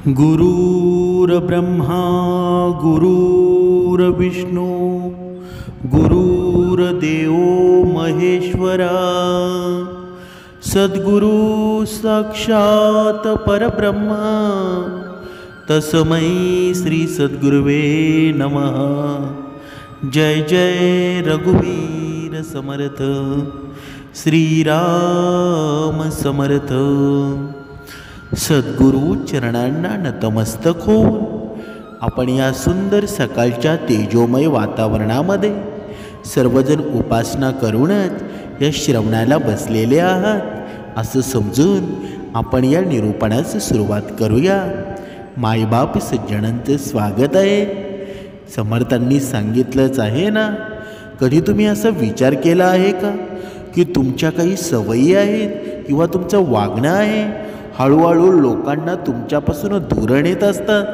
गुरुर्ब्रह्मा गुरुर्विष्णू गुरुर्देव महेश्वरा सद्गुरु साक्षात परब्रह्म तस्मै श्री सद्गुरुवे नमः। जय जय रघुवीर समर्थ श्रीराम समर्थ। सद्गुरु चरणांना नतमस्तक होऊन आपण या सुंदर सकाळच्या तेजोमय वातावरणामध्ये सर्वजण उपासना करूनच या श्रवणाला बसलेले आहात असं समजून आपण या निरूपणास सुरुवात करूया। मायबाप सज्जनांचे स्वागत आहे। समर्थांनी सांगितलंच आहे ना, कधी तुम्ही असा विचार केला आहे का की तुमच्या काही सवयी आहेत किंवा तुमचं वागणं आहे हळूहळू लोकांना तुमच्यापासून दूर नेत असतात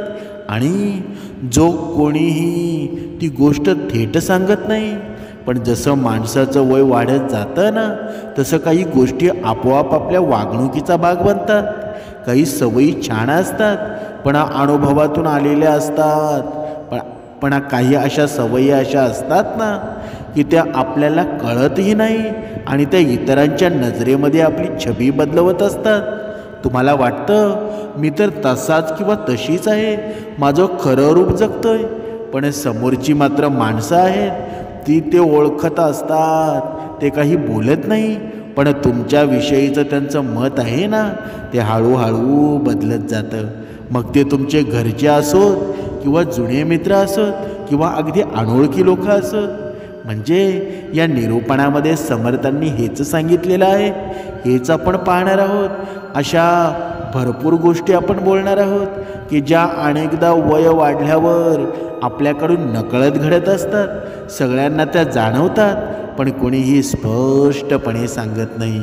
आणि जो कोणीही ती गोष्ट थेट सांगत नाही, पण जसं माणसाचं वय वाढत जातं ना तसं काही गोष्टी आपोआप आपल्या वागणुकीचा भाग बनतात। काही सवयी छान असतात पण अनुभवातून आलेल्या असतात, पण काही अशा सवयी अशा असतात ना की त्या आपल्याला कळतही नाही आणि त्या इतरांच्या नजरेमध्ये आपली छबी बदलवत असतात। तुम्हाला वाटतं मी तर तसाच किंवा तशीच आहे, माझं खरं रूप जगतोय, पण समोरची मात्र माणसं आहेत ती ते ओळखत असतात, ते काही बोलत नाही, पण तुमच्याविषयीचं त्यांचं मत आहे ना ते हळूहळू बदलत जातं। मग ते तुमचे घरचे असोत किंवा जुने मित्र असोत किंवा अगदी अनोळखी लोक असोत। म्हणजे या निरूपणामध्ये समर्थांनी हेच सांगितलेलं आहे, हेच आपण पाहणार आहोत। अशा भरपूर गोष्टी आपण बोलणार आहोत की ज्या अनेकदा वय वाढल्यावर आपल्याकडून नकळत घडत असतात, सगळ्यांना त्या जाणवतात पण कोणीही स्पष्टपणे सांगत नाही।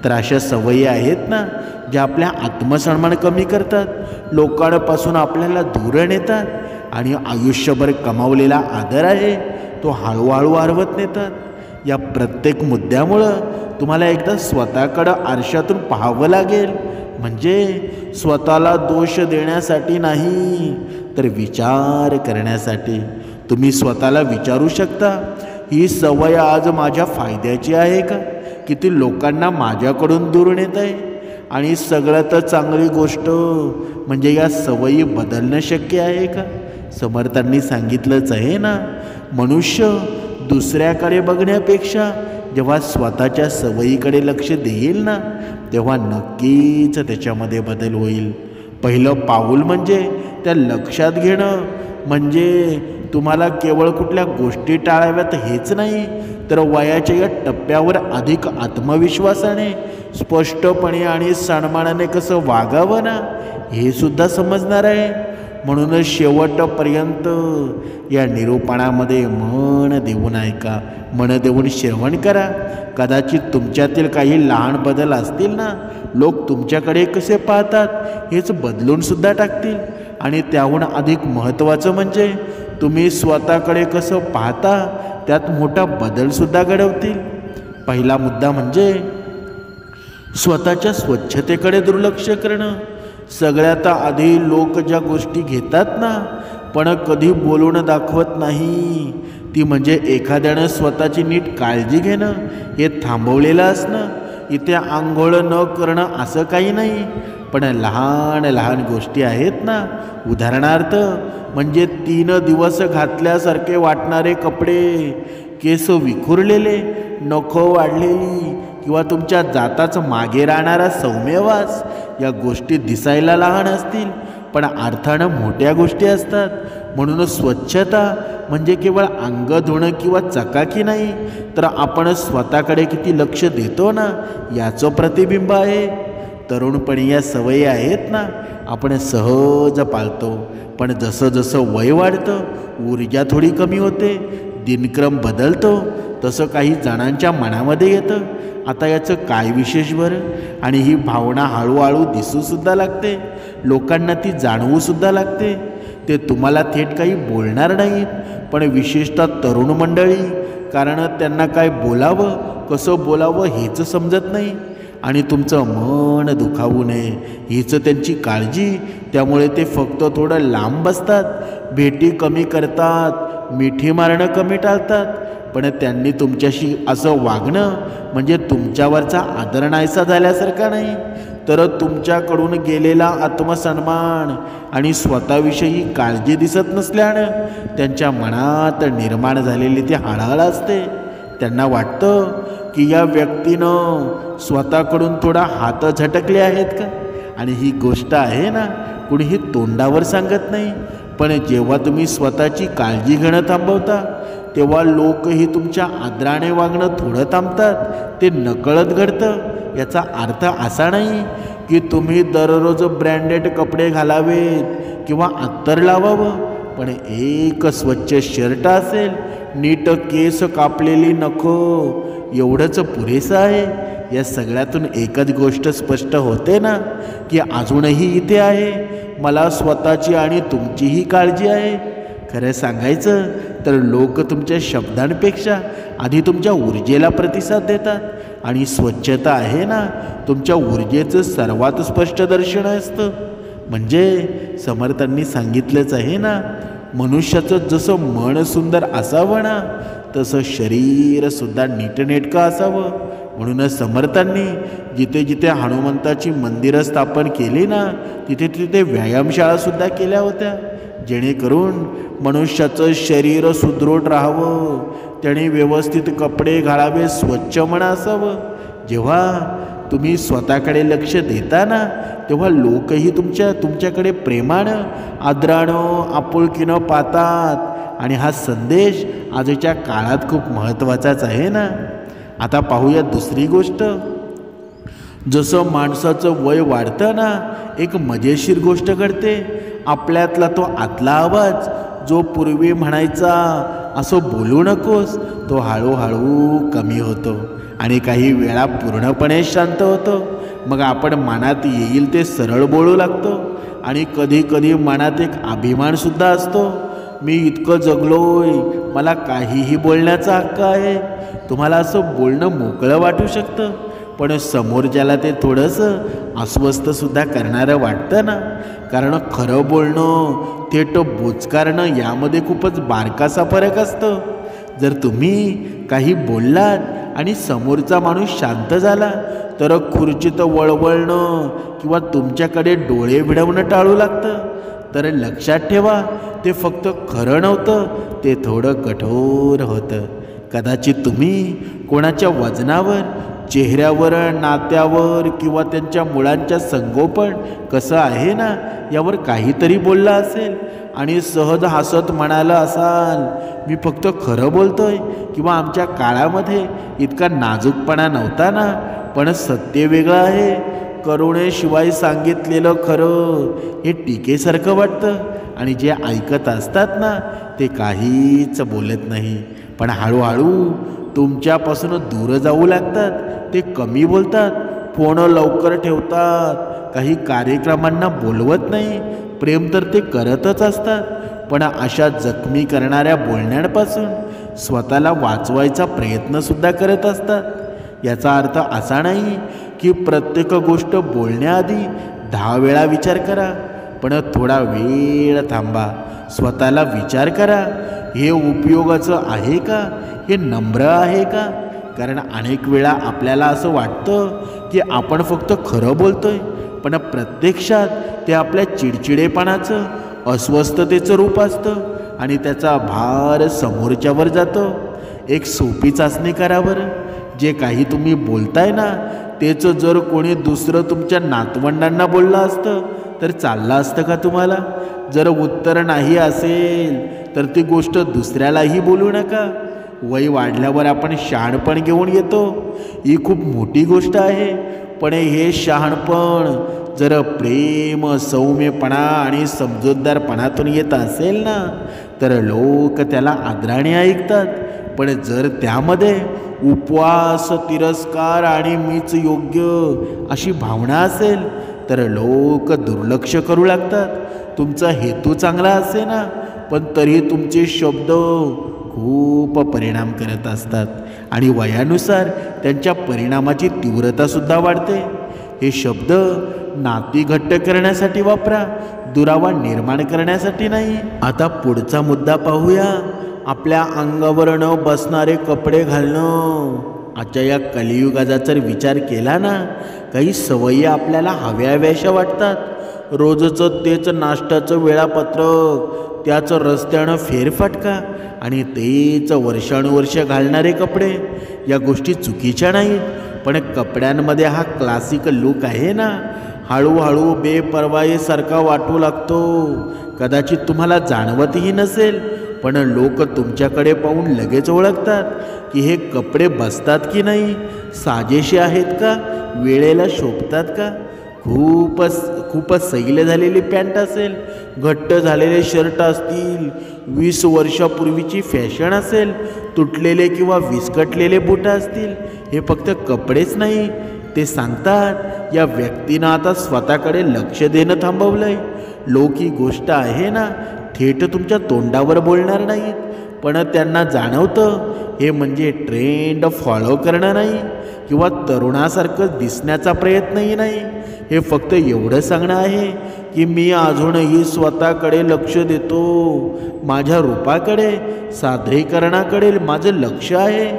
तर अशा सवयी आहेत ना ज्या आपल्या आत्मसन्मान कमी करतात, लोकांपासून आपल्याला दूर नेतात आणि आयुष्यभर कमावलेला आदर आहे तो हळूहळू हरवत नेतात। या प्रत्येक मुद्द्यामुळं तुम्हाला एकदा स्वतःकडं आरशातून पाहावं लागेल, म्हणजे स्वतःला दोष देण्यासाठी नाही तर विचार करण्यासाठी। तुम्ही स्वतःला विचारू शकता, ही सवय आज माझ्या फायद्याची आहे का? किती लोकांना माझ्याकडून दूर नेत आहे? आणि सगळ्यात चांगली गोष्ट म्हणजे या सवयी बदलणं शक्य आहे का? समर्थांनी सांगितलंच आहे ना, मनुष्य दुसऱ्याकडे बघण्यापेक्षा जेव्हा स्वतःच्या सवयीकडे लक्ष देईल ना तेव्हा नक्कीच त्याच्यामध्ये बदल होईल। पहिलं पाऊल म्हणजे त्या लक्षात घेणं, म्हणजे तुम्हाला केवळ कुठल्या गोष्टी टाळाव्यात हेच नाही तर वयाच्या या टप्प्यावर अधिक आत्मविश्वासाने स्पष्टपणे आणि सन्मानाने कसं वागावं ना हे सुद्धा समजणार आहे। म्हणूनच शेवटपर्यंत या निरूपणामध्ये मन देऊन ऐका, मन देऊन श्रवण करा। कदाचित तुमच्यातील काही लहान बदल असतील ना, लोक तुमच्याकडे कसे पाहतात हेच बदलून सुद्धा टाकतील। आणि त्याहून अधिक महत्त्वाचं म्हणजे तुम्ही स्वतःकडे कसं पाहता त्यात मोठा बदलसुद्धा घडवतील। पहिला मुद्दा म्हणजे स्वतःच्या स्वच्छतेकडे दुर्लक्ष करणं। सगळ्यात आधी लोक ज्या गोष्टी घेतात ना पण कधी बोलून दाखवत नाही ती म्हणजे एखाद्यानं स्वतःची नीट काळजी घेणं, हे थांबवलेलं असणं। इथे आंघोळ न करणं असं काही नाही, पण लहान लहान गोष्टी आहेत ना, उदाहरणार्थ म्हणजे 3 दिवस घातल्यासारखे वाटणारे कपडे, केस विखुरलेले, नखं वाढलेली किंवा तुमच्या जाताच मागे राहणारा सौम्यवास, या गोष्टी दिसायला लहान असतील पण अर्थानं मोठ्या गोष्टी असतात। म्हणून स्वच्छता म्हणजे केवळ अंग धुणं किंवा चकाकी नाही तर आपण स्वतःकडे किती लक्ष देतो ना याचं प्रतिबिंब आहे। तरुणपणी या सवयी आहेत ना आपण सहज पाळतो, पण जसं जसं वय वाढतं ऊर्जा थोडी कमी होते, दिनक्रम बदलतो, तसं काही जणांच्या मनामध्ये येतं आता याचं काय विशेष बरं, आणि ही भावना हळूहळू दिसूसुद्धा लागते, लोकांना ती जाणवूसुद्धा लागते। ते तुम्हाला थेट काही बोलणार नाहीत, पण विशेषतः तरुण मंडळी, कारण त्यांना काय बोलावं कसं बोलावं हेच समजत नाही आणि तुमचं मन दुखावू नये हीच त्यांची काळजी. त्यामुळे ते फक्त थोडं लांब बसतात, भेटी कमी करतात, मिठी मारणं कमी टाळतात. पण त्यांनी तुमच्याशी असं वागणं म्हणजे तुमच्यावरचा आदर नाहीसा झाल्यासारखा नाही, तर तुमच्याकडून गेलेला आत्मसन्मान आणि स्वतःविषयी काळजी दिसत नसल्यानं त्यांच्या मनात निर्माण झालेली ती हळहळ असते. त्यांना वाटतं की या व्यक्तीनं स्वतःकडून थोडा हात झटकले आहेत का. आणि ही गोष्ट आहे ना, कुणीही तोंडावर सांगत नाही, पण जेव्हा तुम्ही स्वतःची काळजी घेणं थांबवता तेव्हा लोकही तुमच्या आदराने वागणं थोडं थांबतात. ते नकळत घडतं. याचा अर्थ असा नाही की तुम्ही दररोज ब्रँडेड कपडे घालावेत किंवा अत्तर लावावं, पण एक स्वच्छ शर्ट असेल, नीट केस कापलेली नखं, एवढंच पुरेसं आहे. या सगळ्यातून एकच गोष्ट स्पष्ट होते ना की अजूनही इथे आहे, मला स्वतःची आणि तुमचीही काळजी आहे. खरं सांगायचं तर लोक तुमच्या शब्दांपेक्षा आधी तुमच्या ऊर्जेला प्रतिसाद देतात. आणि स्वच्छता आहे ना, तुमच्या ऊर्जेचं सर्वात स्पष्ट दर्शन असतं. म्हणजे समर्थांनी सांगितलंच आहे ना, मनुष्याचं जसं मन सुंदर असावं ना, तसं शरीरसुद्धा नीटनेटकं असावं. म्हणूनच समर्थांनी जिथे जिथे हनुमंताची मंदिरं स्थापन केली ना, तिथे तिथे व्यायामशाळासुद्धा केल्या होत्या, जेणेकरून मनुष्याचं शरीर सुदृढ राहावं, त्याने व्यवस्थित कपडे घालावे, स्वच्छ मन असावं. जेव्हा तुम्ही स्वतःकडे लक्ष देता ना, तेव्हा लोकही तुमच्याकडे प्रेमानं, आदरानं, आपुलकीनं पाहतात. आणि हा संदेश आजच्या काळात खूप महत्त्वाचाच आहे ना. आता पाहूया दुसरी गोष्ट. जसं माणसाचं वय वाढतं ना, एक मजेशीर गोष्ट घडते. आपल्यातला तो आतला आवाज जो पूर्वी म्हणायचा असं बोलू नकोस, तो हळूहळू कमी होतो आणि काही वेळा पूर्णपणे शांत होतो. मग आपण मनात येईल ते सरळ बोलू लागतो. आणि कधी कधी मनात एक अभिमानसुद्धा असतो, मी इतकं जगलोय, मला काहीही बोलण्याचा हक्क आहे. तुम्हाला असं बोलणं मोकळं वाटू शकतं, पण समोरच्याला ते थोडंसं अस्वस्थसुद्धा करणारं वाटतं ना. कारण खरं बोलणं, थेट बोचकारणं यामध्ये खूपच बारकासा फरक असतो. जर तुम्ही काही बोललात आणि समोरचा माणूस शांत झाला, तर खुर्चीत वळवळणं किंवा तुमच्याकडे डोळे भिडवणं टाळू लागतं. तर लक्षात ठेवा, ते फक्त खरं नव्हतं, ते थोडं कठोर होतं. कदाचित तुम्ही कोणाच्या वजनावर, चेहऱ्यावर, नात्यावर किंवा त्यांच्या मुलांच्या संगोपन कसं आहे ना यावर काहीतरी बोलला असेल आणि सहज हसत म्हणाला असाल, मी फक्त खरं बोलतोय, किंवा आमच्या काळामध्ये इतका नाजूकपणा नव्हता ना. पण सत्य वेगळं आहे. करुणेशिवाय सांगितलेलं खरं हे टीकेसारखं वाटतं आणि जे ऐकत असतात ना ते काहीच बोलत नाही, पण हळूहळू तुमच्यापासून दूर जाऊ लागतात. ते कमी बोलतात, फोन लवकर ठेवतात, काही कार्यक्रमांना बोलवत नाही. प्रेम तर ते करतच असतात, पण अशा जखमी करणाऱ्या बोलण्यापासून स्वतःला वाचवायचा प्रयत्नसुद्धा करत असतात. याचा अर्थ असा नाही की प्रत्येक गोष्ट बोलण्याआधी 10 वेळा विचार करा, पण थोडा वेळ थांबा, स्वतःला विचार करा, हे उपयोगाचं आहे का, हे नम्र आहे का. कारण अनेक वेळा आपल्याला असं वाटतं की आपण फक्त खरं बोलतोय, पण प्रत्यक्षात ते आपल्या चिडचिडेपणाचं, अस्वस्थतेचं रूप असतं आणि त्याचा भार समोरच्यावर जातो. एक सोपी चाचणी करा बरं. जे काही तुम्ही बोलताय ना तेच जर कोणी दुसरं तुमच्या नातवंडांना बोललं असतं तर चाललं असतं का तुम्हाला. जर उत्तर नाही असेल तर ती गोष्ट दुसऱ्यालाही बोलू नका. वय वाढल्यावर आपण शहाणपण घेऊन येतो, ही खूप मोठी गोष्ट आहे. पण हे शहाणपण जर प्रेम, सौम्यपणा आणि समजूतदारपणातून येत असेल ना तर लोक त्याला आदराने ऐकतात. पण जर त्यामध्ये उपवास, तिरस्कार आणि मीच योग्य अशी भावना असेल तर लोक दुर्लक्ष करू लागतात. तुमचा हेतू चांगला असे ना, पण तरी तुमचे शब्द खूप परिणाम करत असतात आणि वयानुसार त्यांच्या परिणामाची तीव्रतासुद्धा वाढते. हे शब्द नाती घट्ट करण्यासाठी वापरा, दुरावा निर्माण करण्यासाठी नाही. आता पुढचा मुद्दा पाहूया. आपल्या अंगावर न बसणारे कपडे घालणं. आजच्या या कलियुगाचा जर विचार केला ना, काही सवयी आपल्याला हव्याशा वाटतात. रोजचं तेच नाश्त्याचं वेळापत्रक, त्याचं रस्त्यानं फेरफटका आणि तेच वर्षानुवर्ष घालणारे कपडे. या गोष्टी चुकीच्या नाहीत, पण कपड्यांमध्ये हा क्लासिक लूक आहे ना, हळूहळू बेपर्वाईसारखा वाटू लागतो. कदाचित तुम्हाला जाणवतही नसेल, पण लोक तुमच्याकडे पाहून लगेच ओळखतात की हे कपडे बसतात की नाही, साजेसे आहेत का, वेळेला शोभतात का. खूपच सैल झालेली पॅन्ट असेल, घट्ट झालेले शर्ट असतील, 20 वर्षापूर्वीची फॅशन असेल, तुटलेले किंवा विस्कटलेले बुटं असतील, हे फक्त कपडेच नाही, ते सांगतात या व्यक्तीनं आता स्वतःकडे लक्ष देणं थांबवलंय. लोक ही गोष्ट आहे ना थेट तुमच्या तोंडावर बोलणार नाहीत, पण त्यांना जाणवतं हे म्हणजे ट्रेंड फॉलो करणं नाही किंवा तरुणासारखं दिसण्याचा प्रयत्नही नाही. हे फक्त एवढं सांगणं आहे की मी अजूनही स्वतःकडे लक्ष देतो, माझ्या रूपाकडे, सादरीकरणाकडे माझं लक्ष आहे.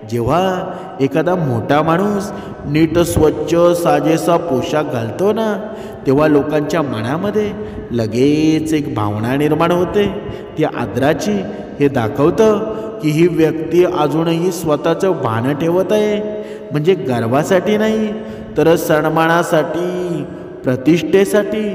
जेव्हा एखादा मोठा माणूस नीट स्वच्छ साजेसा पोशाख घालतो ना, तेव्हा लोकांच्या मनामध्ये लगेच एक भावना निर्माण होते, ती आदराची. हे दाखवतं की ही व्यक्ती अजूनही स्वतःचं भान ठेवत आहे. म्हणजे गर्वासाठी नाही, तर सन्मानासाठी, प्रतिष्ठेसाठी.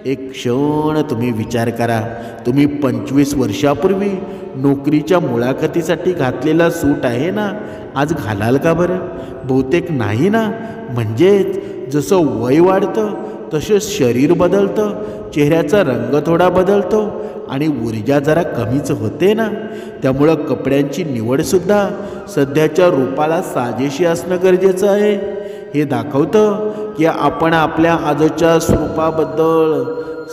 एक क्षण तुम्ही विचार करा, तुम्ही 25 वर्षापूर्वी नोकरीच्या मुलाखतीसाठी घातलेला सूट आहे ना, आज घालाल का बरं? बहुतेक नाही ना. म्हणजेच जसं वय वाढतं तसं शरीर बदलतं, चेहऱ्याचा रंग थोडा बदलतो आणि ऊर्जा जरा कमीच होते ना. त्यामुळं कपड्यांची निवडसुद्धा सध्याच्या रूपाला साजेशी असणं गरजेचं आहे. हे दाखवतं की आपण आपल्या आजच्या स्वरूपाबद्दल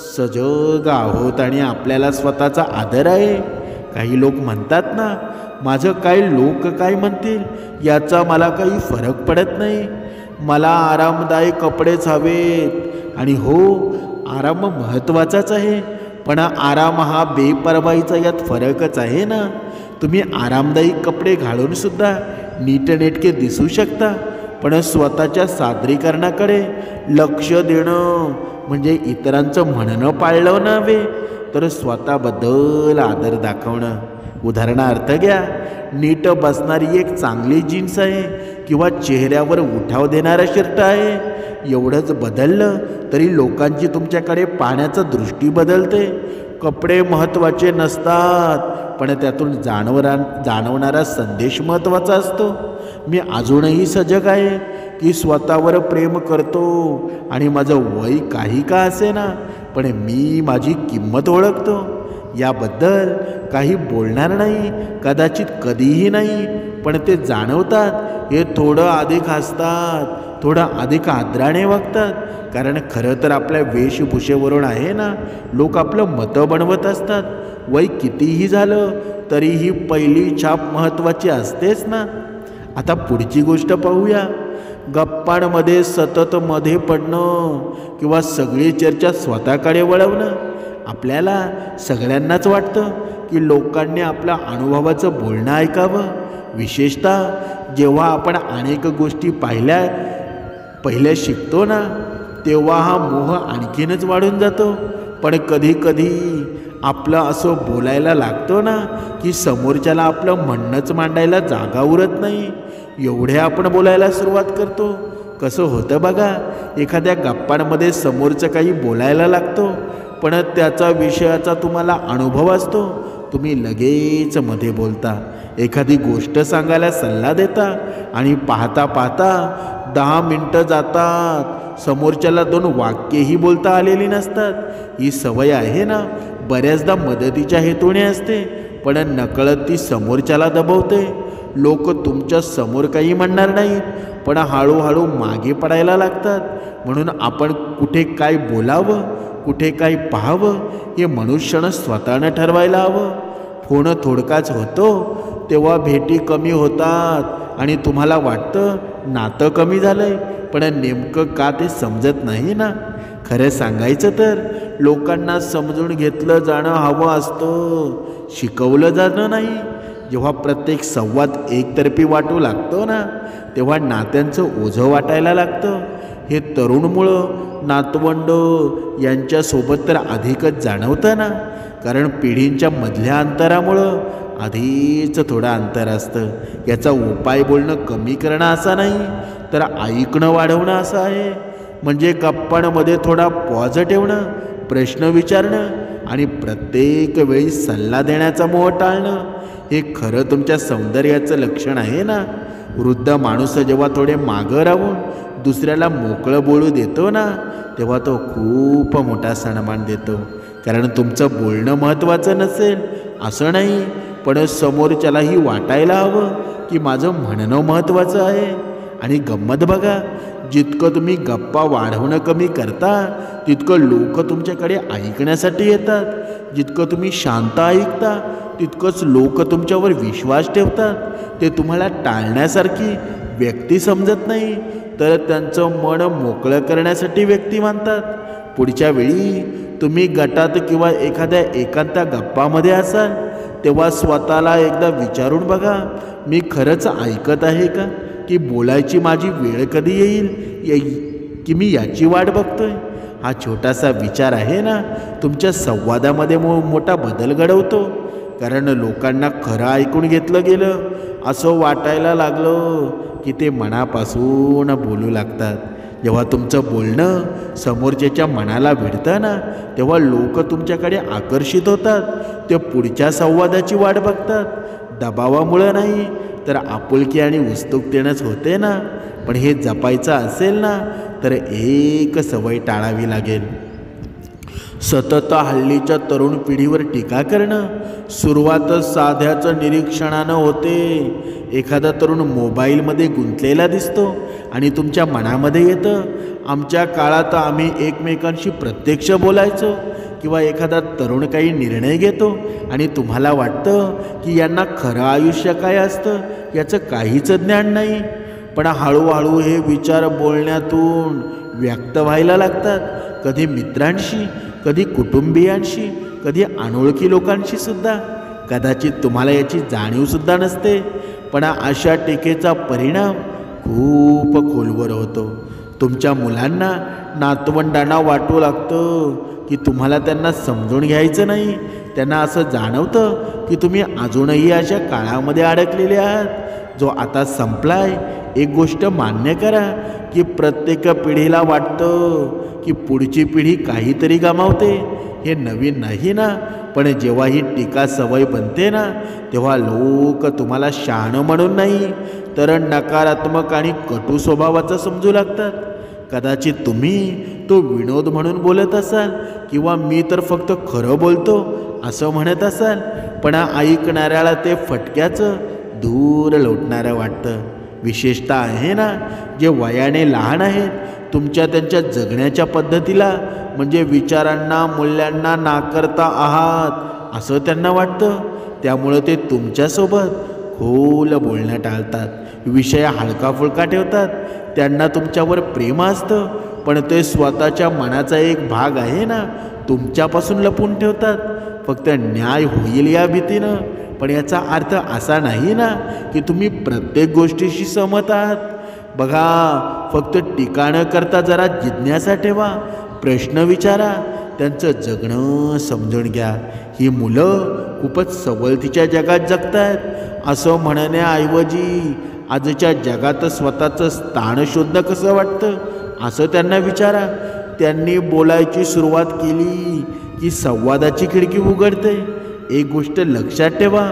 सजग आहोत आणि आपल्याला स्वतःचा आदर आहे. काही लोक म्हणतात ना, माझं काय लोक काय म्हणतील याचा मला काही फरक पडत नाही, मला आरामदायक कपडेच हवेत. आणि हो, आराम महत्त्वाचाच आहे, पण आराम हा बेपर्वाईचा यात फरकच आहे ना. तुम्ही आरामदायी कपडे घालूनसुद्धा नीटनेटके दिसू शकता, पण स्वतःच्या सादरीकरणाकडे लक्ष देणं म्हणजे इतरांचं म्हणणं पाळलं नव्हे, तर स्वतःबद्दल आदर दाखवणं. उदाहरणार्थ घ्या, नीट बसणारी एक चांगली जीन्स आहे किंवा चेहऱ्यावर उठाव देणारा शर्ट आहे. एवढंच बदललं तरी लोकांची तुमच्याकडे पाहण्याचा दृष्टी बदलते. कपडे महत्त्वाचे नसतात, पण त्यातून जाणवणारा संदेश महत्त्वाचा असतो. मी अजूनही सजग आहे की स्वतःवर प्रेम करतो आणि माझं वय काही का असेना, पण मी माझी किंमत ओळखतो. याबद्दल काही बोलणार नाही, कदाचित कधीही नाही, पण ते जाणवतात. हे थोडं अधिक हसतात, थोडं अधिक आदराने वागतात. कारण खरं तर आपल्या वेशभूषेवरून आहे ना, लोक आपलं मतं बनवत असतात. वय कितीही झालं तरीही पहिली छाप महत्त्वाची असतेच ना. आता पुढची गोष्ट पाहूया. गप्पांमध्ये सतत मध्ये पडणं किंवा सगळी चर्चा स्वतःकडे वळवणं. आपल्याला सगळ्यांनाच वाटतं की लोकांनी आपल्या अनुभवाचं बोलणं ऐकावं. विशेषतः जेव्हा आपण अनेक गोष्टी पहिल्या शिकतो ना, तेव्हा हा मोह आणखीनच वाढून जातो. पण कधीकधी आपलं असं बोलायला लागतो ना की समोरच्याला आपलं म्हणणंच मांडायला जागा उरत नाही. एवढे आपण बोलायला सुरुवात करतो. कसं होतं बघा, एखाद्या गप्पांमध्ये समोरचं काही बोलायला लागतो, पण त्याचा विषयाचा तुम्हाला अनुभव असतो. तुम्ही लगेच मध्ये बोलता, एखादी गोष्ट सांगायला सल्ला देता आणि पाहता पाहता 10 मिनटं जातात, समोरच्याला 2 वाक्येही बोलता आलेली नसतात. ही सवय आहे ना, बऱ्याचदा मदतीच्या हेतूने असते, पण नकळत ती समोरच्याला दबवते. लोक तुमच्या समोर काही म्हणणार नाहीत, पण हळूहळू मागे पडायला लागतात. म्हणून आपण कुठे काय बोलावं, कुठे काय पाहावं हे मनुष्यानं स्वतःनं ठरवायला हवं. फोन थोडकाच होतो तेव्हा भेटी कमी होतात आणि तुम्हाला वाटतं नातं कमी झालंय, पण नेमकं का ते समजत नाही ना. खरं सांगायचं तर लोकांना समजून घेतलं जाणं हवं असतं, शिकवलं जाणं नाही. जेव्हा प्रत्येक संवाद एकतर्फी वाटू लागतो ना, तेव्हा नात्यांचं ओझं वाटायला लागतं. हे तरुणमुळं नातवंड यांच्यासोबत तर अधिकच जाणवतं ना, कारण पिढींच्या मधल्या अंतरामुळं आधीच थोडं अंतर असतं. याचा उपाय बोलणं कमी करणं असा नाही, तर ऐकणं वाढवणं असं आहे. म्हणजे गप्पांमध्ये थोडा पॉज ठेवणं, प्रश्न विचारणं आणि प्रत्येक वेळी सल्ला देण्याचा मोह टाळणं, हे खरं तुमच्या सौंदर्याचं लक्षण आहे ना. वृद्ध माणूस जेव्हा थोडे मागं राहून दुसऱ्याला मोकळं बोलू देतो ना, तेव्हा तो खूप मोठा सन्मान देतो. कारण तुमचं बोलणं महत्त्वाचं नसेल असं नाही, पण समोरच्यालाही वाटायला हवं की माझं म्हणणं महत्त्वाचं आहे. आणि गंमत बघा, जितकं तुम्ही गप्पा वाढवणं कमी करता, तितकं लोक तुमच्याकडे ऐकण्यासाठी येतात. जितकं तुम्ही शांत ऐकता, तितकंच लोक तुमच्यावर विश्वास ठेवतात. ते तुम्हाला टाळण्यासारखी व्यक्ती समजत नाही, तर त्यांचं मन मोकळं करण्यासाठी व्यक्ती मानतात. पुढच्या वेळी तुम्ही गटात किंवा एखाद्या एकांत गप्पामध्ये असाल, तेव्हा स्वतःला एकदा विचारून बघा, मी खरंच ऐकत आहे का, की बोलायची माझी वेळ कधी येईल की मी याची वाट बघतोय. हा छोटासा विचार आहे ना, तुमच्या संवादामध्ये मोठा बदल घडवतो. कारण लोकांना खरं ऐकून घेतलं गेलं असं वाटायला लागलं की ते मनापासून बोलू लागतात. जेव्हा तुमचं बोलणं समोरच्याच्या मनाला भिडतं ना, तेव्हा लोक तुमच्याकडे आकर्षित होतात. ते पुढच्या संवादाची वाट बघतात. दबावामुळं नाही, तर आपुलकी आणि उत्सुकतेनंच होते ना. पण हे जपायचं असेल ना, तर एक सवय टाळावी लागेल. सतत हल्लीच्या तरुण पिढीवर टीका करणं. सुरुवात साध्याचं निरीक्षणानं होते. एखादा तरुण मोबाईलमध्ये गुंतलेला दिसतो आणि तुमच्या मनामध्ये येतं, आमच्या काळात आम्ही एकमेकांशी प्रत्यक्ष बोलायचो. किंवा एखादा तरुण काही निर्णय घेतो आणि तुम्हाला वाटतं की यांना खरं आयुष्य काय असतं याचं काहीच ज्ञान नाही. पण हळूहळू हे विचार बोलण्यातून व्यक्त व्हायला लागतात. कधी मित्रांशी, कधी कुटुंबियांशी, कधी अनोळखी लोकांशी सुद्धा. कदाचित तुम्हाला याची जाणीवसुद्धा नसते, पण अशा टीकेचा परिणाम खूप खोलवर होतो. तुमच्या मुलांना, नातवंडांना वाटू लागतं की तुम्हाला त्यांना समजून घ्यायचं नाही. त्यांना असं जाणवतं की तुम्ही अजूनही अशा काळामध्ये अडकलेले आहात, जो आता संपलाय. एक गोष्ट मान्य करा की प्रत्येक पिढीला वाटतं की पुढची पिढी काहीतरी गमावते. हे नवीन नाही ना, पण जेव्हा ही टीका सवय बनते ना, तेव्हा लोक तुम्हाला शहाणं म्हणून नाही, तर नकारात्मक आणि कटू स्वभावाचं समजू लागतात. कदाचित तुम्ही तो विनोद म्हणून बोलत असाल किंवा मी तर फक्त खरं बोलतो असं म्हणत असाल, पण ऐकणाऱ्याला ते फटक्याचं दूर लोटणारं वाटतं. विशेषतः आहे ना, जे वयाने लहान आहेत, तुमच्या त्यांच्या जगण्याच्या पद्धतीला म्हणजे विचारांना, मूल्यांना नाकारता आहात असं त्यांना वाटतं. त्यामुळं ते तुमच्यासोबत खोल बोलणं टाळतात, विषय हलकाफुलका ठेवतात. त्यांना तुमच्यावर प्रेम असतं, पण ते स्वतःच्या मनाचा एक भाग आहे ना, तुमच्यापासून लपून ठेवतात, फक्त न्याय होईल या भीतीनं. पण याचा अर्थ असा नाही ना की तुम्ही प्रत्येक गोष्टीशी सहमत आहात. बघा, फक्त टीका न करता जरा जिज्ञासा ठेवा, प्रश्न विचारा, त्यांचं जगणं समजून घ्या. ही मुलं खूपच सवलतीच्या जगात जगतायत असं म्हणण्याऐवजी आजच्या जगात स्वतःचं स्थान शोधणं कसं वाटतं असं त्यांना विचारा. त्यांनी बोलायची सुरुवात केली की संवादाची खिडकी उघडते. एक गोष्ट लक्षात ठेवा,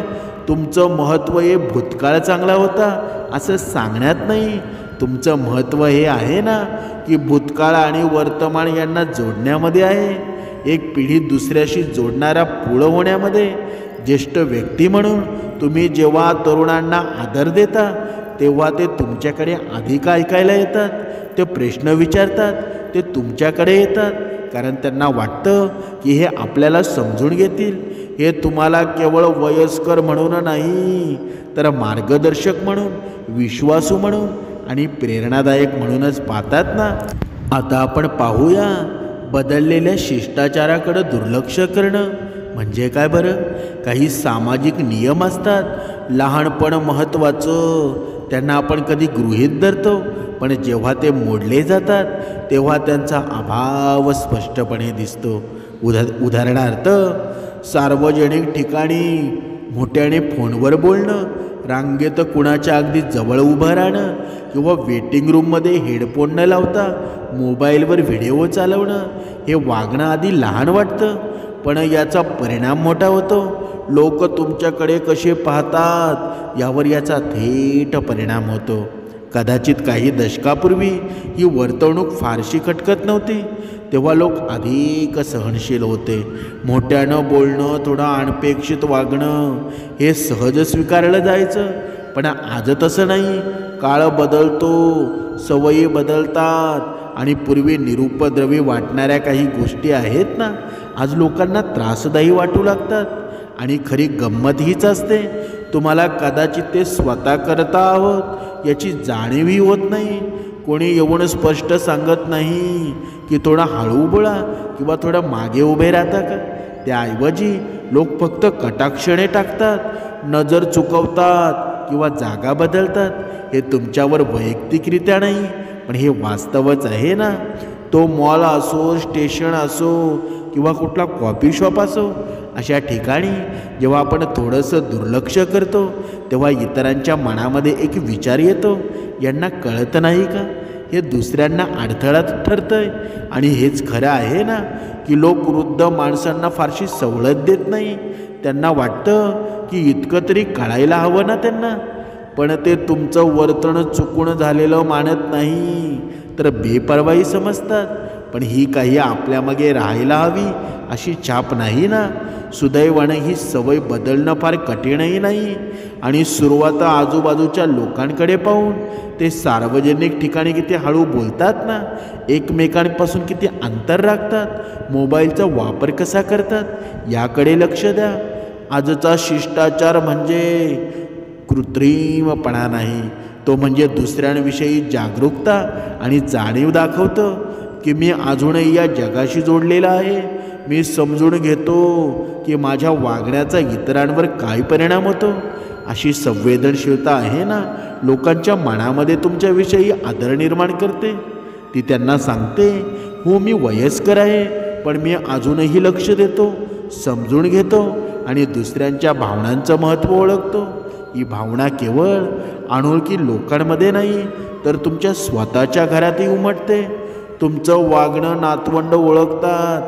तुमचं महत्त्व हे भूतकाळ चांगला होता असं सांगण्यात नाही. तुमचं महत्त्व हे आहे ना की भूतकाळ आणि वर्तमान यांना जोडण्यामध्ये आहे. एक पिढी दुसऱ्याशी जोडणारा पुढं होण्यामध्ये. ज्येष्ठ व्यक्ती म्हणून तुम्ही जेव्हा तरुणांना आदर देता, तेव्हा ते तुमच्याकडे अधिक ऐकायला येतात, ते प्रश्न विचारतात, ते तुमच्याकडे येतात. कारण त्यांना वाटतं की हे आपल्याला समजून घेतील. हे तुम्हाला केवळ वयस्कर म्हणून नाही, तर मार्गदर्शक म्हणून, विश्वासू म्हणून आणि प्रेरणादायक म्हणूनच पाहतात ना. आता आपण पाहूया बदललेल्या शिष्टाचाराकडे दुर्लक्ष करणं म्हणजे काय बरं. काही सामाजिक नियम असतात, लहानपण महत्त्वाचं, त्यांना आपण कधी गृहीत धरतो, पण जेव्हा ते मोडले जातात तेव्हा त्यांचा अभाव स्पष्टपणे दिसतो. उदाहरणार्थ, सार्वजनिक ठिकाणी मोठ्याने फोनवर बोलणं, रांगेत कुणाच्या अगदी जवळ उभं राहणं किंवा वेटिंग रूममध्ये हेडफोन न लावता मोबाईलवर व्हिडिओ चालवणं, हे वागणं आधी लहान वाटतं, पण याचा परिणाम मोठा होतो. लोक तुमच्याकडे कसे पाहतात यावर याचा थेट परिणाम होतो. कदाचित काही दशकापूर्वी ही वर्तवणूक फारशी खटकत नव्हती. तेव्हा लोक अधिक सहनशील होते. मोठ्यानं बोलणं, थोडं अनपेक्षित वागणं हे सहज स्वीकारलं जायचं. पण आज तसं नाही. काळ बदलतो, सवयी बदलतात आणि पूर्वी निरुपद्रवी वाटणाऱ्या काही गोष्टी आहेत ना, आज लोकांना त्रासदायी वाटू लागतात. आणि खरी गंमत हीच असते, तुम्हाला कदाचित ते स्वतः करता आहोत याची जाणीवही होत नाही. कोणी येऊन स्पष्ट सांगत नाही की थोडा हळू बोला किंवा थोडं मागे उभे राहता का. त्याऐवजी लोक फक्त कटाक्षणे टाकतात, नजर चुकवतात किंवा जागा बदलतात. हे तुमच्यावर वैयक्तिकरित्या नाही, पण हे वास्तवच आहे ना. तो मॉल असो, स्टेशन असो किंवा कुठला कॉफी शॉप असो, अशा ठिकाणी जेव्हा आपण थोडंसं दुर्लक्ष करतो तेव्हा इतरांच्या मनामध्ये एक विचार येतो, यांना कळत नाही का, हे दुसऱ्यांना अडथळा ठरतंय. आणि हेच खरं आहे ना की लोक वृद्ध माणसांना फारशी सवलत देत नाही. त्यांना वाटतं की इतकं तरी कळायला हवं ना त्यांना. पण ते तुमचं वर्तन चुकून झालेलं मानत नाही, तर बेपर्वाई समजतात. पण ही काही आपल्यामागे राहायला हवी अशी छाप नाही ना. सुदैवाने ही सवय बदलणं फार कठीणही नाही. आणि सुरुवात आजूबाजूच्या लोकांकडे पाहून, ते सार्वजनिक ठिकाणी किती हळू बोलतात ना, एकमेकांपासून किती अंतर राखतात, मोबाईलचा वापर कसा करतात याकडे लक्ष द्या. आजचा शिष्टाचार म्हणजे कृत्रिमपणा नाही, तो म्हणजे दुसऱ्यांविषयी जागरूकता आणि जाणीव दाखवतं की मी अजूनही या जगाशी जोडलेला आहे. मी समजून घेतो की माझ्या वागण्याचा इतरांवर काय परिणाम होतो. अशी संवेदनशीलता आहे ना, लोकांच्या मनामध्ये तुमच्याविषयी आदर निर्माण करते. ती त्यांना सांगते, हो मी वयस्कर आहे, पण मी अजूनही लक्ष देतो, समजून घेतो आणि दुसऱ्यांच्या भावनांचं महत्त्व ओळखतो. ही भावना केवळ अनोळखी लोकांमध्ये नाही, तर तुमच्या स्वतःच्या घरातही उमटते. तुमचं वागणं नातवंड ओळखतात,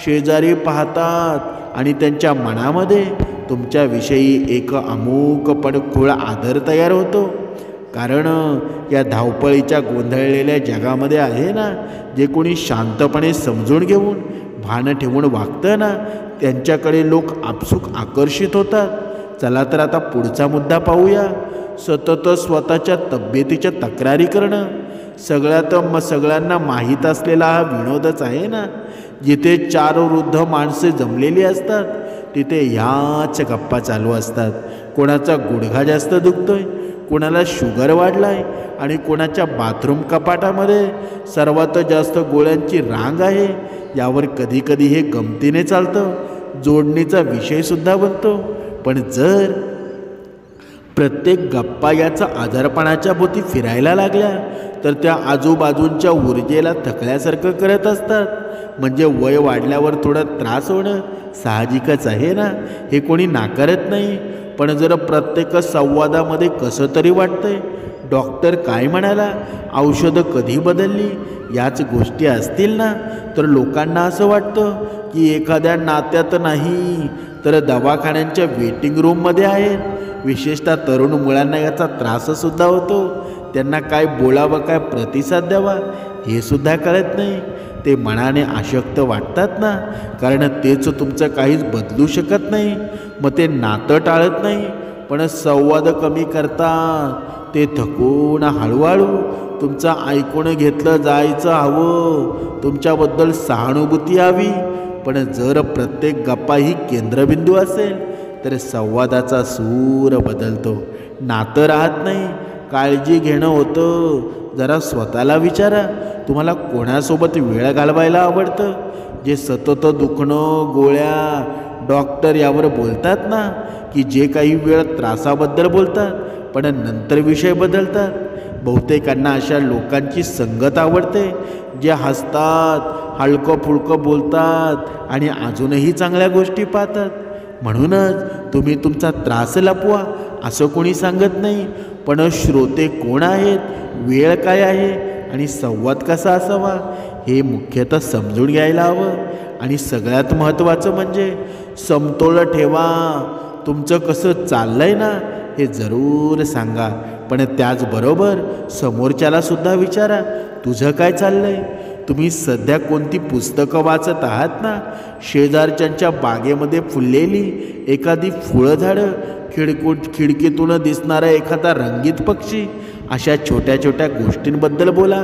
शेजारी पाहतात आणि त्यांच्या मनामध्ये तुमच्याविषयी एक अमोघ पण खोल आदर तयार होतो. कारण या धावपळीच्या गोंधळलेल्या जगामध्ये आहे ना, जे कोणी शांतपणे समजून घेऊन भान ठेवून वागतं ना, त्यांच्याकडे लोक आपसूक आकर्षित होतात. चला तर आता पुढचा मुद्दा पाहूया. सतत स्वतःच्या तब्येतीच्या तक्रारी करणं. सगळ्यांना माहीत असलेला हा विनोदच आहे ना. जिथे 4 वृद्ध माणसे जमलेली असतात तिथे ह्याच गप्पा चालू असतात. कोणाचा गुडघा जास्त दुखतोय, कोणाला शुगर वाढलाय आणि कोणाच्या बाथरूम कपाटामध्ये सर्वात जास्त गोळ्यांची रांग आहे. यावर कधीकधी हे गमतीने चालतं, जोडणीचा विषयसुद्धा बनतो. पण जर प्रत्येक गप्पा याचा आजारपणाच्या भोवती फिरायला लागल्या तर त्या आजूबाजूंच्या ऊर्जेला थकल्यासारखं करत असतात. म्हणजे वय वाढल्यावर थोडा त्रास होणं साहजिकच आहे ना, हे कोणी नाकारत नाही. पण जर प्रत्येक संवादामध्ये कसं तरी वाटतंय, डॉक्टर काय म्हणाला, औषधं कधी बदलली, याच गोष्टी असतील ना, तर लोकांना असं वाटतं की एखाद्या नात्यात नाही तर दवाखान्यांच्या वेटिंग रूममध्ये आहेत. विशेषतः तरुण मुलांना याचा त्राससुद्धा होतो. त्यांना काय बोलावं, काय प्रतिसाद द्यावा हे सुद्धा कळत नाही. ते मनाने अशक्त वाटतात ना, कारण तेच तुमचं काहीच बदलू शकत नाही. मग ते नातं टाळत नाही, पण संवाद कमी करतात. ते थकून हळूहळू तुमचं ऐकून घेतलं जायचं हवं, तुमच्याबद्दल सहानुभूती हवी. पण जर प्रत्येक गप्पा ही केंद्रबिंदू असेल तर संवादाचा सूर बदलतो, नातं राहत नाही. काळजी घेणं होतं. जरा स्वतःला विचारा, तुम्हाला कोणासोबत वेळ घालवायला आवडतं? जे सतत दुखणं, गोळ्या, डॉक्टर यावर बोलतात ना, की जे काही वेळ त्रासाबद्दल बोलतात पण नंतर विषय बदलतात. बहुतेकांना अशा लोकांची संगत आवडते, जे हसतात, हलकं फुलकं बोलतात आणि अजूनही चांगल्या गोष्टी पाहतात. म्हणूनच तुम्ही तुमचा त्रास लपवा असं कोणी सांगत नाही, पण श्रोते कोण आहेत, वेळ काय आहे आणि संवाद कसा असावा हे मुख्यतः समजून घ्यायला हवं. आणि सगळ्यात महत्त्वाचं म्हणजे समतोल ठेवा. तुमचं कसं चाललंय ना हे जरूर सांगा, पण त्याचबरोबर समोरच्याला सुद्धा विचारा, तुझं काय चाललंय? तुम्ही सध्या कोणती पुस्तकं वाचत आहात ना? शेजारच्यांच्या बागेमध्ये फुललेली एखादी फुलं झाडं, खिडकीतून दिसणारा एखादा रंगीत पक्षी, अशा छोट्या छोट्या गोष्टींबद्दल बोला.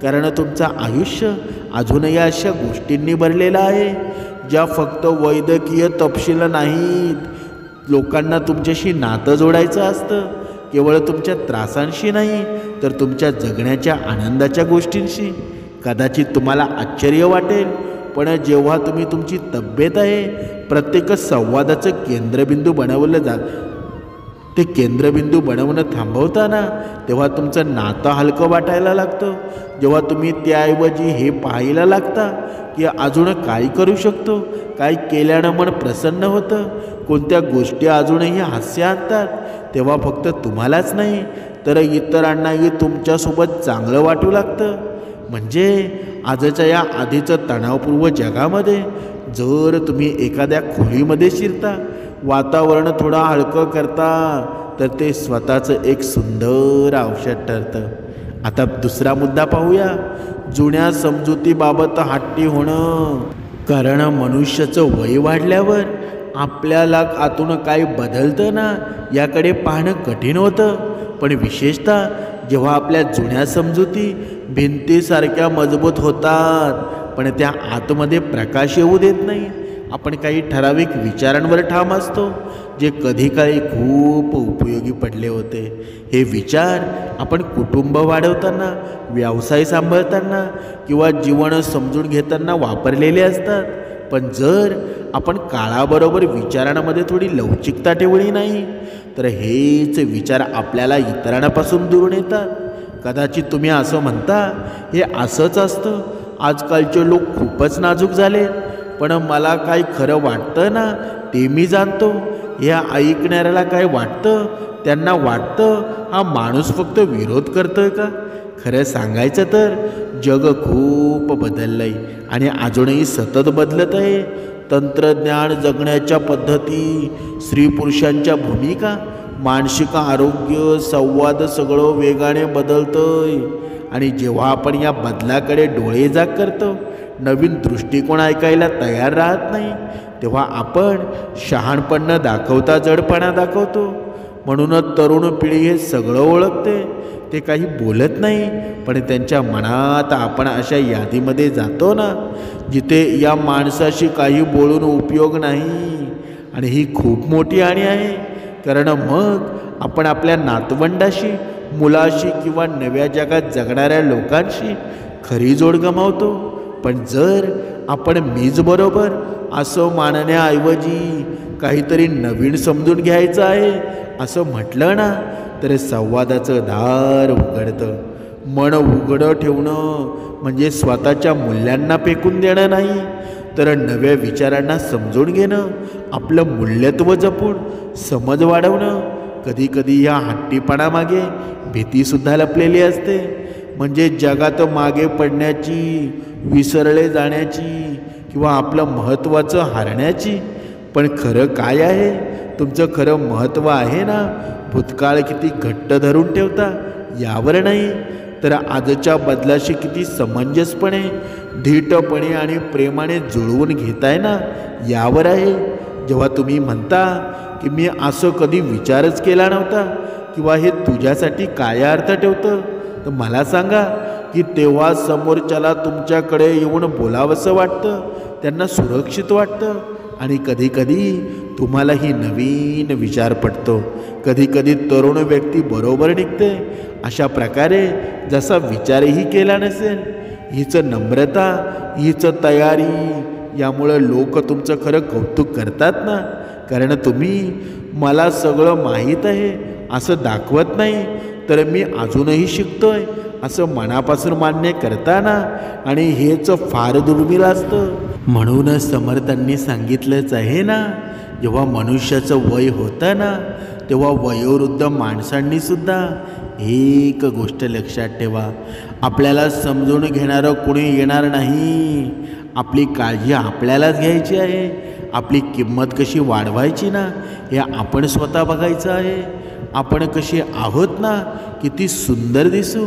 कारण तुमचं आयुष्य अजूनही अशा गोष्टींनी भरलेलं आहे ज्या फक्त वैद्यकीय तपशील नाहीत. लोकांना तुमच्याशी नातं जोडायचं असतं, केवळ तुमच्या त्रासांशी नाही तर तुमच्या जगण्याच्या आनंदाच्या गोष्टींशी. कदाचित तुम्हाला आश्चर्य वाटेल, पण जेव्हा तुम्ही तुमची तब्येत आहे प्रत्येक संवादाचं केंद्रबिंदू ते केंद्रबिंदू बनवणं थांबवताना, तेव्हा तुमचं नातं हलकं वाटायला लागतं. जेव्हा तुम्ही त्याऐवजी हे पाहायला लागता की अजून काय करू शकतो, काय केल्यानं मन प्रसन्न होतं, कोणत्या गोष्टी अजूनही हास्य आणतात, तेव्हा फक्त तुम्हालाच नाही तर इतरांनाही तुमच्यासोबत चांगलं वाटू लागतं. म्हणजे आजच्या या आधीचं तणावपूर्व जगामध्ये जर तुम्ही एखाद्या खोलीमध्ये शिरता, वातावरण थोडं हलकं करता, तर ते स्वतःचं एक सुंदर औषध ठरतं. आता दुसरा मुद्दा पाहूया, जुन्या समजुतीबाबत हट्टी होणं. कारण मनुष्याचं वय वाढल्यावर आपल्याला आतून काय बदलतं ना याकडे पाहणं कठीण होतं. पण विशेषतः जेव्हा आपल्या जुन्या समजुती भिंतीसारख्या मजबूत होतात पण त्या आतमध्ये प्रकाश येऊ देत नाही. आपण काही ठराविक विचारांवर ठाम असतो जे कधी काळी खूप उपयोगी पडले होते. हे विचार आपण कुटुंब वाढवताना, व्यवसाय सांभाळताना किंवा जीवन समजून घेताना वापरलेले असतात. पण जर आपण काळाबरोबर विचारांमध्ये थोडी लवचिकता ठेवली नाही तर हेच विचार आपल्याला इतरांपासून दूर नेतात. कदाचित तुम्ही असं म्हणता, हे असंच असतं, आजकालचे लोक खूपच नाजूक झाले. पण मला काय खरं वाटतं ना ते मी जाणतो. या ऐकणाऱ्याला काय वाटतं, त्यांना वाटतं हा माणूस फक्त विरोध करतोय का? खरं सांगायचं तर जग खूप बदललंय आणि अजूनही सतत बदलत आहे. तंत्रज्ञान, जगण्याच्या पद्धती, स्त्री पुरुषांच्या भूमिका, मानसिक आरोग्य, संवाद सगळं वेगाने बदलतंय. आणि जेव्हा आपण या बदलाकडे डोळे जाग करतो, नवीन दृष्टिकोन ऐकायला तयार राहत नाही, तेव्हा आपण शहाणपण दाखवता जडपणा दाखवतो. म्हणूनच तरुण पिढी हे सगळं ओळखते. ते काही बोलत नाही, पण त्यांच्या मनात आपण अशा यादीमध्ये जातो ना जिथे या माणसाशी काही बोलून उपयोग नाही. आणि ही खूप मोठी हानी आहे. कारण मग आपण आपल्या नातवंडाशी, मुलाशी किंवा नव्या जगात जगणाऱ्या लोकांशी खरी जोड गमावतो. पण जर आपण मीच बरोबर असं मानण्याऐवजी काहीतरी नवीन समजून घ्यायचं आहे असं म्हटलं ना तर संवादाचं दार उघडतं. मन उघडं ठेवणं म्हणजे स्वतःच्या मूल्यांना फेकून देणं नाही, तर नव्या विचारांना समजून घेणं, आपलं मूल्यत्व जपून समज वाढवणं. कधीकधी या हट्टीपणामागे भीतीसुद्धा लपलेली असते, म्हणजे जगात मागे पडण्याची, विसरले जाण्याची किंवा आपलं महत्त्वाचं हारण्याची. पण खरं काय आहे? तुमचं खरं महत्त्व आहे ना, भूतकाळ किती घट्ट धरून ठेवता यावर नाही, तर आजच्या बदलाशी किती समंजसपणे, धीटपणे आणि प्रेमाने जुळवून घेताय ना यावर आहे. जेव्हा तुम्ही म्हणता की मी असं कधी विचारच केला नव्हता किंवा हे तुझ्यासाठी काय अर्थ ठेवतं, तर मला सांगा की तेव्हा समोरच्याला तुमच्याकडे येऊन बोलावंसं वाटतं, त्यांना सुरक्षित वाटतं. आणि कधीकधी तुम्हालाही नवीन विचार पडतो. कधीकधी तरुण व्यक्ती बरोबर निघते. अशा प्रकारे जसा विचारही केला नसेल, हिचं नम्रता, हिचं तयारी, यामुळं लोक तुमचं खरं कौतुक करतात ना. कारण तुम्ही मला सगळं माहीत आहे असं दाखवत नाही, तर मी अजूनही शिकतोय असं मनापासून मान्य करताना. आणि हेच फार दुर्मिळ असतं. म्हणूनच समर्थांनी सांगितलंच आहे ना, जेव्हा मनुष्याचं वय होतं ना, तेव्हा वयोवृद्ध माणसांनी सुद्धा एक गोष्ट लक्षात ठेवा, आपल्याला समजून घेणारं कोणी येणार नाही. आपली काळजी आपल्यालाच घ्यायची आहे. आपली किंमत कशी वाढवायची ना, हे आपण स्वतः बघायचं आहे. आपण कसे आहोत ना, किती सुंदर दिसू.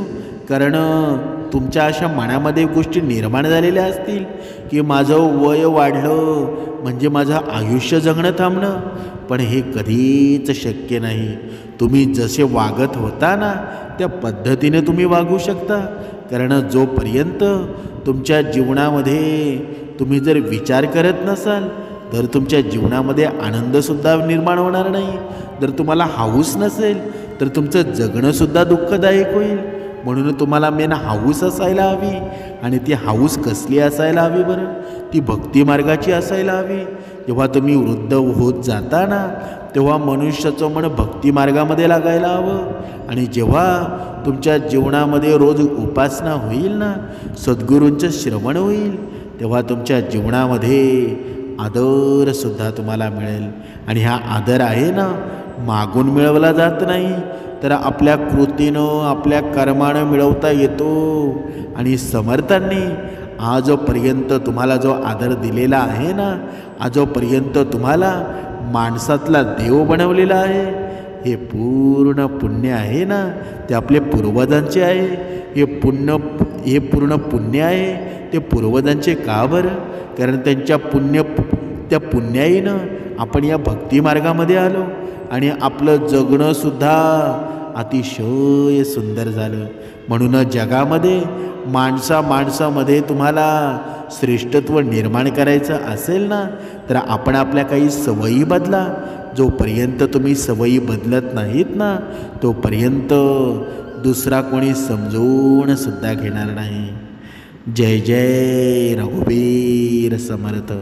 कारण तुमच्या अशा मनामध्ये गोष्टी निर्माण झालेल्या असतील की माझं वय वाढलं म्हणजे माझं आयुष्य जगणं थांबणं. पण हे कधीच शक्य नाही. तुम्ही जसे वागत होता ना, त्या पद्धतीने तुम्ही वागू शकता. कारण जोपर्यंत तुमच्या जीवनामध्ये तुम्ही जर विचार करत नसाल, तर तुमच्या जीवनामध्ये आनंदसुद्धा निर्माण होणार नाही. जर तुम्हाला हौस नसेल, तर तुमचं जगणंसुद्धा दुःखदायक होईल. म्हणून तुम्हाला मेन हौस असायला हवी. आणि ती हौस कसली असायला हवी बरं? ती भक्तिमार्गाची असायला हवी. जेव्हा तुम्ही वृद्ध होत जाता ना, तेव्हा मनुष्याचं मन भक्तिमार्गामध्ये लागायला हवं. आणि जेव्हा तुमच्या जीवनामध्ये रोज उपासना होईल ना, सद्गुरूंचं श्रवण होईल, तेव्हा तुमच्या जीवनामध्ये आदरसुद्धा तुम्हाला मिळेल. आणि हा आदर आहे ना, मागून मिळवला जात नाही, तर आपल्या कृतीनं, आपल्या कर्मानं मिळवता येतो. आणि समर्थांनी आजपर्यंत तुम्हाला जो आदर दिलेला आहे ना, आजपर्यंत तुम्हाला माणसातला देव बनवलेला आहे, हे पूर्ण पुण्य आहे ना, ते आपले पूर्वजांचे आहे. हे पूर्ण पुण्य आहे ते पूर्वजांचे. का बरं? कारण त्या पुण्याईनं आपण या भक्तिमार्गामध्ये आलो आणि आपलं जगणंसुद्धा अतिशय सुंदर झालं. म्हणून जगामध्ये माणसामध्ये तुम्हाला श्रेष्ठत्व निर्माण करायचं असेल ना, तर आपण आपल्या काही सवयी बदला. जोपर्यंत तुम्ही सवयी बदलत नाहीत ना, तोपर्यंत दुसरा कोणी समजून सुद्धा घेणार नाही. जय जय रघुवीर समर्थ.